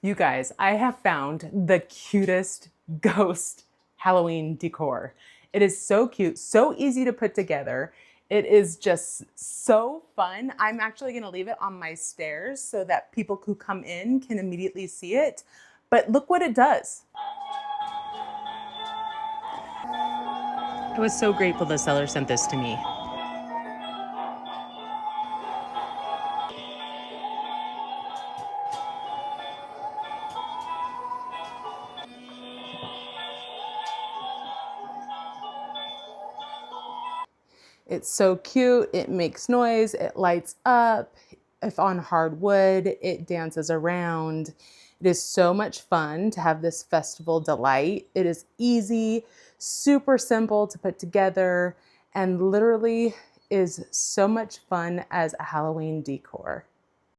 You guys, I have found the cutest ghost Halloween decor. It is so cute, so easy to put together. It is just so fun. I'm actually gonna leave it on my stairs so that people who come in can immediately see it. But look what it does. I was so grateful the seller sent this to me. It's so cute, it makes noise, it lights up. If on hardwood, it dances around. It is so much fun to have this festival delight. It is easy, super simple to put together, and literally is so much fun as a Halloween decor.